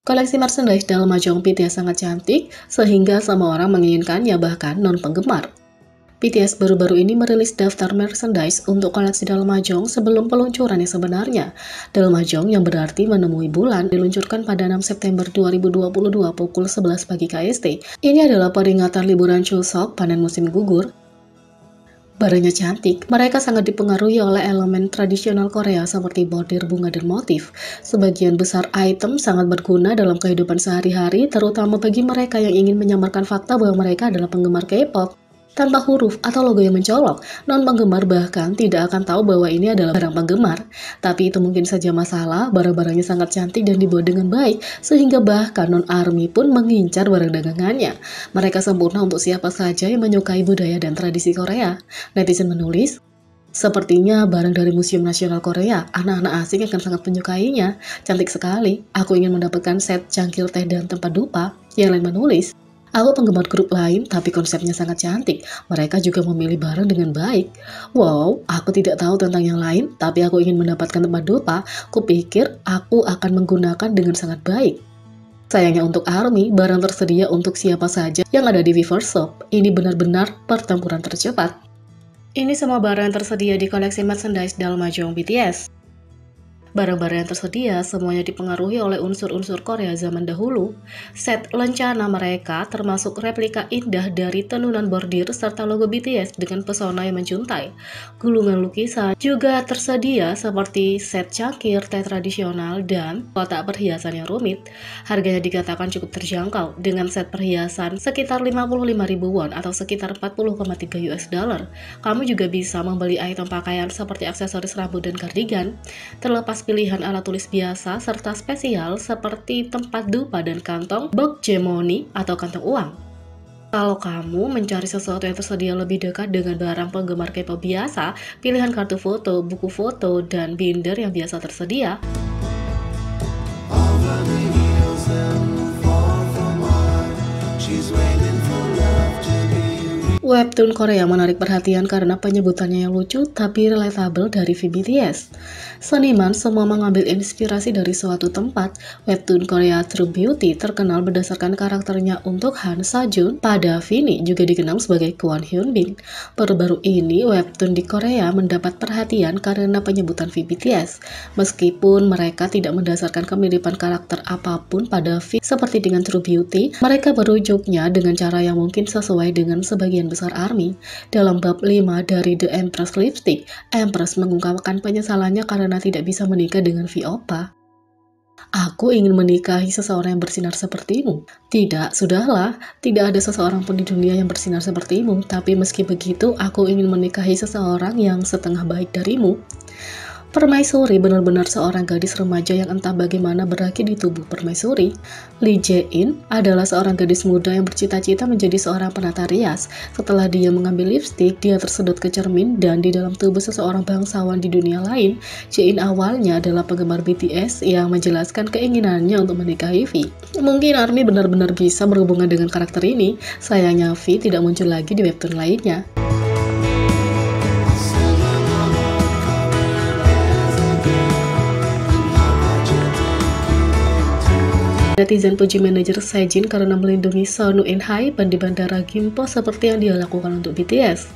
Koleksi merchandise dalam Mahjong BTS sangat cantik, sehingga semua orang menginginkannya bahkan non-penggemar. BTS baru-baru ini merilis daftar merchandise untuk koleksi dalam Mahjong sebelum peluncuran yang sebenarnya. Dalam Mahjong yang berarti menemui bulan diluncurkan pada 6 September 2022 pukul 11 pagi KST. Ini adalah peringatan liburan Chuseok, panen musim gugur. Barangnya cantik, mereka sangat dipengaruhi oleh elemen tradisional Korea seperti bordir bunga dan motif. Sebagian besar item sangat berguna dalam kehidupan sehari-hari, terutama bagi mereka yang ingin menyamarkan fakta bahwa mereka adalah penggemar K-pop. Tanpa huruf atau logo yang mencolok, non-penggemar bahkan tidak akan tahu bahwa ini adalah barang penggemar. Tapi itu mungkin saja masalah, barang-barangnya sangat cantik dan dibuat dengan baik, sehingga bahkan non-ARMY pun mengincar barang dagangannya. Mereka sempurna untuk siapa saja yang menyukai budaya dan tradisi Korea. Netizen menulis, sepertinya barang dari Museum Nasional Korea, anak-anak asing akan sangat menyukainya. Cantik sekali, aku ingin mendapatkan set cangkir teh dan tempat dupa. Yang lain menulis, aku penggemar grup lain, tapi konsepnya sangat cantik. Mereka juga memilih barang dengan baik. Wow, aku tidak tahu tentang yang lain, tapi aku ingin mendapatkan tempat dupa. Kupikir aku akan menggunakan dengan sangat baik. Sayangnya untuk ARMY, barang tersedia untuk siapa saja yang ada di Weverse Shop. Ini benar-benar pertempuran tercepat. Ini semua barang yang tersedia di koleksi merchandise dalam Mahjong BTS. Barang-barang yang tersedia semuanya dipengaruhi oleh unsur-unsur Korea zaman dahulu. Set lencana mereka termasuk replika indah dari tenunan bordir serta logo BTS dengan pesona yang menjuntai. Gulungan lukisan juga tersedia seperti set cangkir teh tradisional dan kotak perhiasan yang rumit. Harganya dikatakan cukup terjangkau dengan set perhiasan sekitar 55.000 won atau sekitar 40,3 US dollar. Kamu juga bisa membeli item pakaian seperti aksesoris rambut dan kardigan. Terlepas pilihan alat tulis biasa serta spesial seperti tempat dupa dan kantong bokjemoni atau kantong uang. Kalau kamu mencari sesuatu yang tersedia lebih dekat dengan barang penggemar K-pop biasa, pilihan kartu foto, buku foto, dan binder yang biasa tersedia. Webtoon Korea menarik perhatian karena penyebutannya yang lucu tapi relatable dari BTS. Seniman semua mengambil inspirasi dari suatu tempat. Webtoon Korea True Beauty terkenal berdasarkan karakternya untuk Han Sa-jun. Pada Vini juga dikenal sebagai Kwon Hyun Bin. Baru-baru ini webtoon di Korea mendapat perhatian karena penyebutan BTS. Meskipun mereka tidak mendasarkan kemiripan karakter apapun pada V seperti dengan True Beauty, mereka merujuknya dengan cara yang mungkin sesuai dengan sebagian besar ARMY. Dalam bab 5 dari The Empress Lipstick, Empress mengungkapkan penyesalannya karena tidak bisa menikah dengan V-Oppa. Aku ingin menikahi seseorang yang bersinar sepertimu. Tidak, sudahlah. Tidak ada seseorang pun di dunia yang bersinar sepertimu. Tapi meski begitu, aku ingin menikahi seseorang yang setengah baik darimu. Permaisuri benar-benar seorang gadis remaja yang entah bagaimana berakhir di tubuh permaisuri. Lee Jae-in adalah seorang gadis muda yang bercita-cita menjadi seorang penata rias. Setelah dia mengambil lipstik, dia tersedot ke cermin dan di dalam tubuh seseorang bangsawan di dunia lain. Jae-in awalnya adalah penggemar BTS yang menjelaskan keinginannya untuk menikahi V. Mungkin ARMY benar-benar bisa berhubungan dengan karakter ini. Sayangnya V tidak muncul lagi di webtoon lainnya. Netizen puji manajer Sejin karena melindungi Sonu In-hypen di bandara Gimpo seperti yang dia lakukan untuk BTS.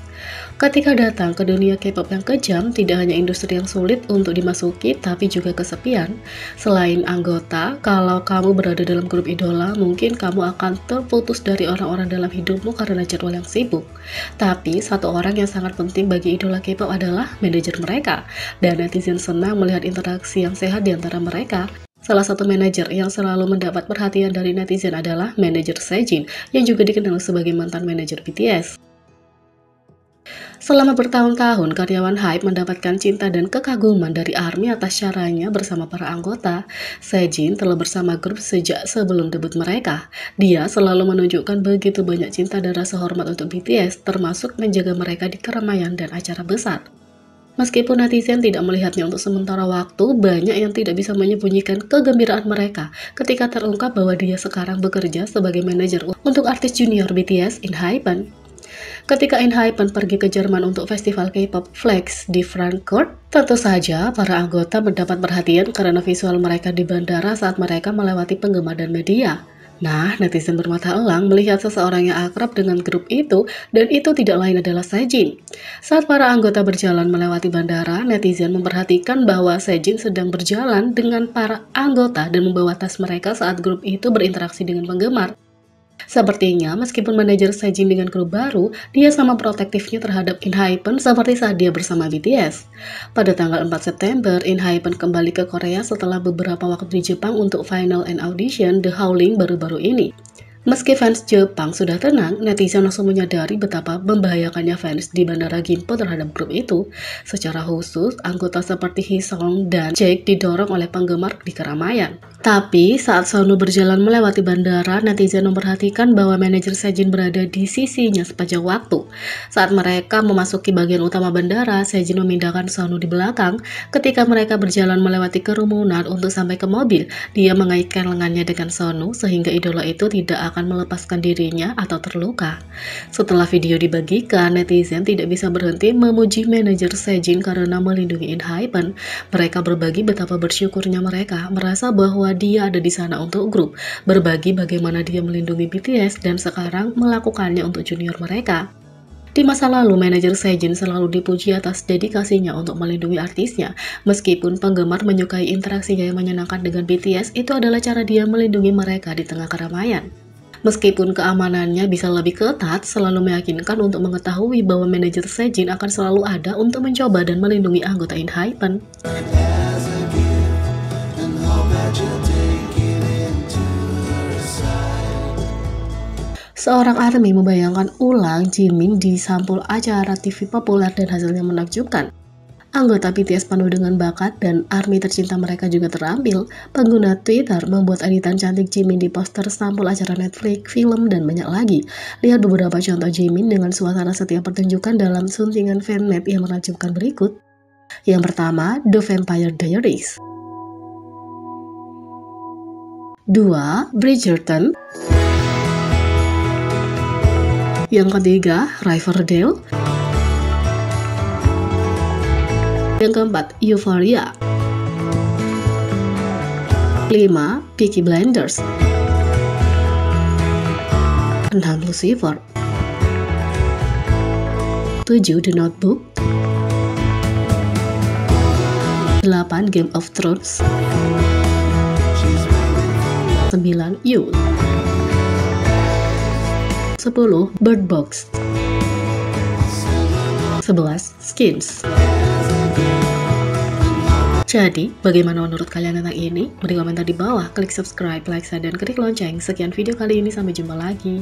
Ketika datang ke dunia K-pop yang kejam, tidak hanya industri yang sulit untuk dimasuki, tapi juga kesepian. Selain anggota, kalau kamu berada dalam grup idola, mungkin kamu akan terputus dari orang-orang dalam hidupmu karena jadwal yang sibuk. Tapi, satu orang yang sangat penting bagi idola K-pop adalah manajer mereka. Dan netizen senang melihat interaksi yang sehat di antara mereka. Salah satu manajer yang selalu mendapat perhatian dari netizen adalah manajer Sejin, yang juga dikenal sebagai mantan manajer BTS. Selama bertahun-tahun, karyawan HYBE mendapatkan cinta dan kekaguman dari ARMY atas caranya bersama para anggota. Sejin telah bersama grup sejak sebelum debut mereka. Dia selalu menunjukkan begitu banyak cinta dan rasa hormat untuk BTS, termasuk menjaga mereka di keramaian dan acara besar. Meskipun netizen tidak melihatnya untuk sementara waktu, banyak yang tidak bisa menyembunyikan kegembiraan mereka ketika terungkap bahwa dia sekarang bekerja sebagai manajer untuk artis junior BTS In-hypen. Ketika ENHYPEN pergi ke Jerman untuk festival K-pop Flex di Frankfurt, tentu saja para anggota mendapat perhatian karena visual mereka di bandara saat mereka melewati penggemar dan media. Nah, netizen bermata elang melihat seseorang yang akrab dengan grup itu, dan itu tidak lain adalah Sejin. Saat para anggota berjalan melewati bandara, netizen memperhatikan bahwa Sejin sedang berjalan dengan para anggota dan membawa tas mereka saat grup itu berinteraksi dengan penggemar. Sepertinya, meskipun manajer Sejin dengan grup baru, dia sama protektifnya terhadap ENHYPEN seperti saat dia bersama BTS. Pada tanggal 4 September, ENHYPEN kembali ke Korea setelah beberapa waktu di Jepang untuk final and audition The Howling baru-baru ini. Meski fans Jepang sudah tenang, netizen langsung menyadari betapa membahayakannya fans di Bandara Gimpo terhadap grup itu. Secara khusus, anggota seperti Hisong dan Jake didorong oleh penggemar di keramaian. Tapi, saat Sonu berjalan melewati bandara, netizen memperhatikan bahwa manajer Sejin berada di sisinya sepanjang waktu. Saat mereka memasuki bagian utama bandara, Sejin memindahkan Sonu di belakang. Ketika mereka berjalan melewati kerumunan untuk sampai ke mobil, dia mengaitkan lengannya dengan Sonu sehingga idola itu tidak akan melepaskan dirinya atau terluka. Setelah video dibagikan, netizen tidak bisa berhenti memuji manajer Sejin karena melindungi ENHYPEN. Mereka berbagi betapa bersyukurnya mereka merasa bahwa dia ada di sana untuk grup, berbagi bagaimana dia melindungi BTS dan sekarang melakukannya untuk junior mereka. Di masa lalu, manajer Sejin selalu dipuji atas dedikasinya untuk melindungi artisnya. Meskipun penggemar menyukai interaksinya yang menyenangkan dengan BTS, itu adalah cara dia melindungi mereka di tengah keramaian. Meskipun keamanannya bisa lebih ketat, selalu meyakinkan untuk mengetahui bahwa manajer Sejin akan selalu ada untuk mencoba dan melindungi anggota ENHYPEN. Seorang ARMY membayangkan ulang Jimin di sampul acara TV populer dan hasilnya menakjubkan. Anggota BTS penuh dengan bakat dan ARMY tercinta mereka juga terampil. Pengguna Twitter membuat editan cantik Jimin di poster sampul acara Netflix, film, dan banyak lagi. Lihat beberapa contoh Jimin dengan suasana setiap pertunjukan dalam suntingan fanmade yang menakjubkan berikut. Yang pertama, The Vampire Diaries. 2. Bridgerton. Yang ketiga, Riverdale. Yang keempat, Euphoria. 5. Peaky Blinders. 6. Lucifer. 7. The Notebook. 8. Game of Thrones. 9. You. 10. Bird Box. 11. Skins. Jadi, bagaimana menurut kalian tentang ini? Beri komentar di bawah, klik subscribe, like, share, dan klik lonceng. Sekian video kali ini, sampai jumpa lagi.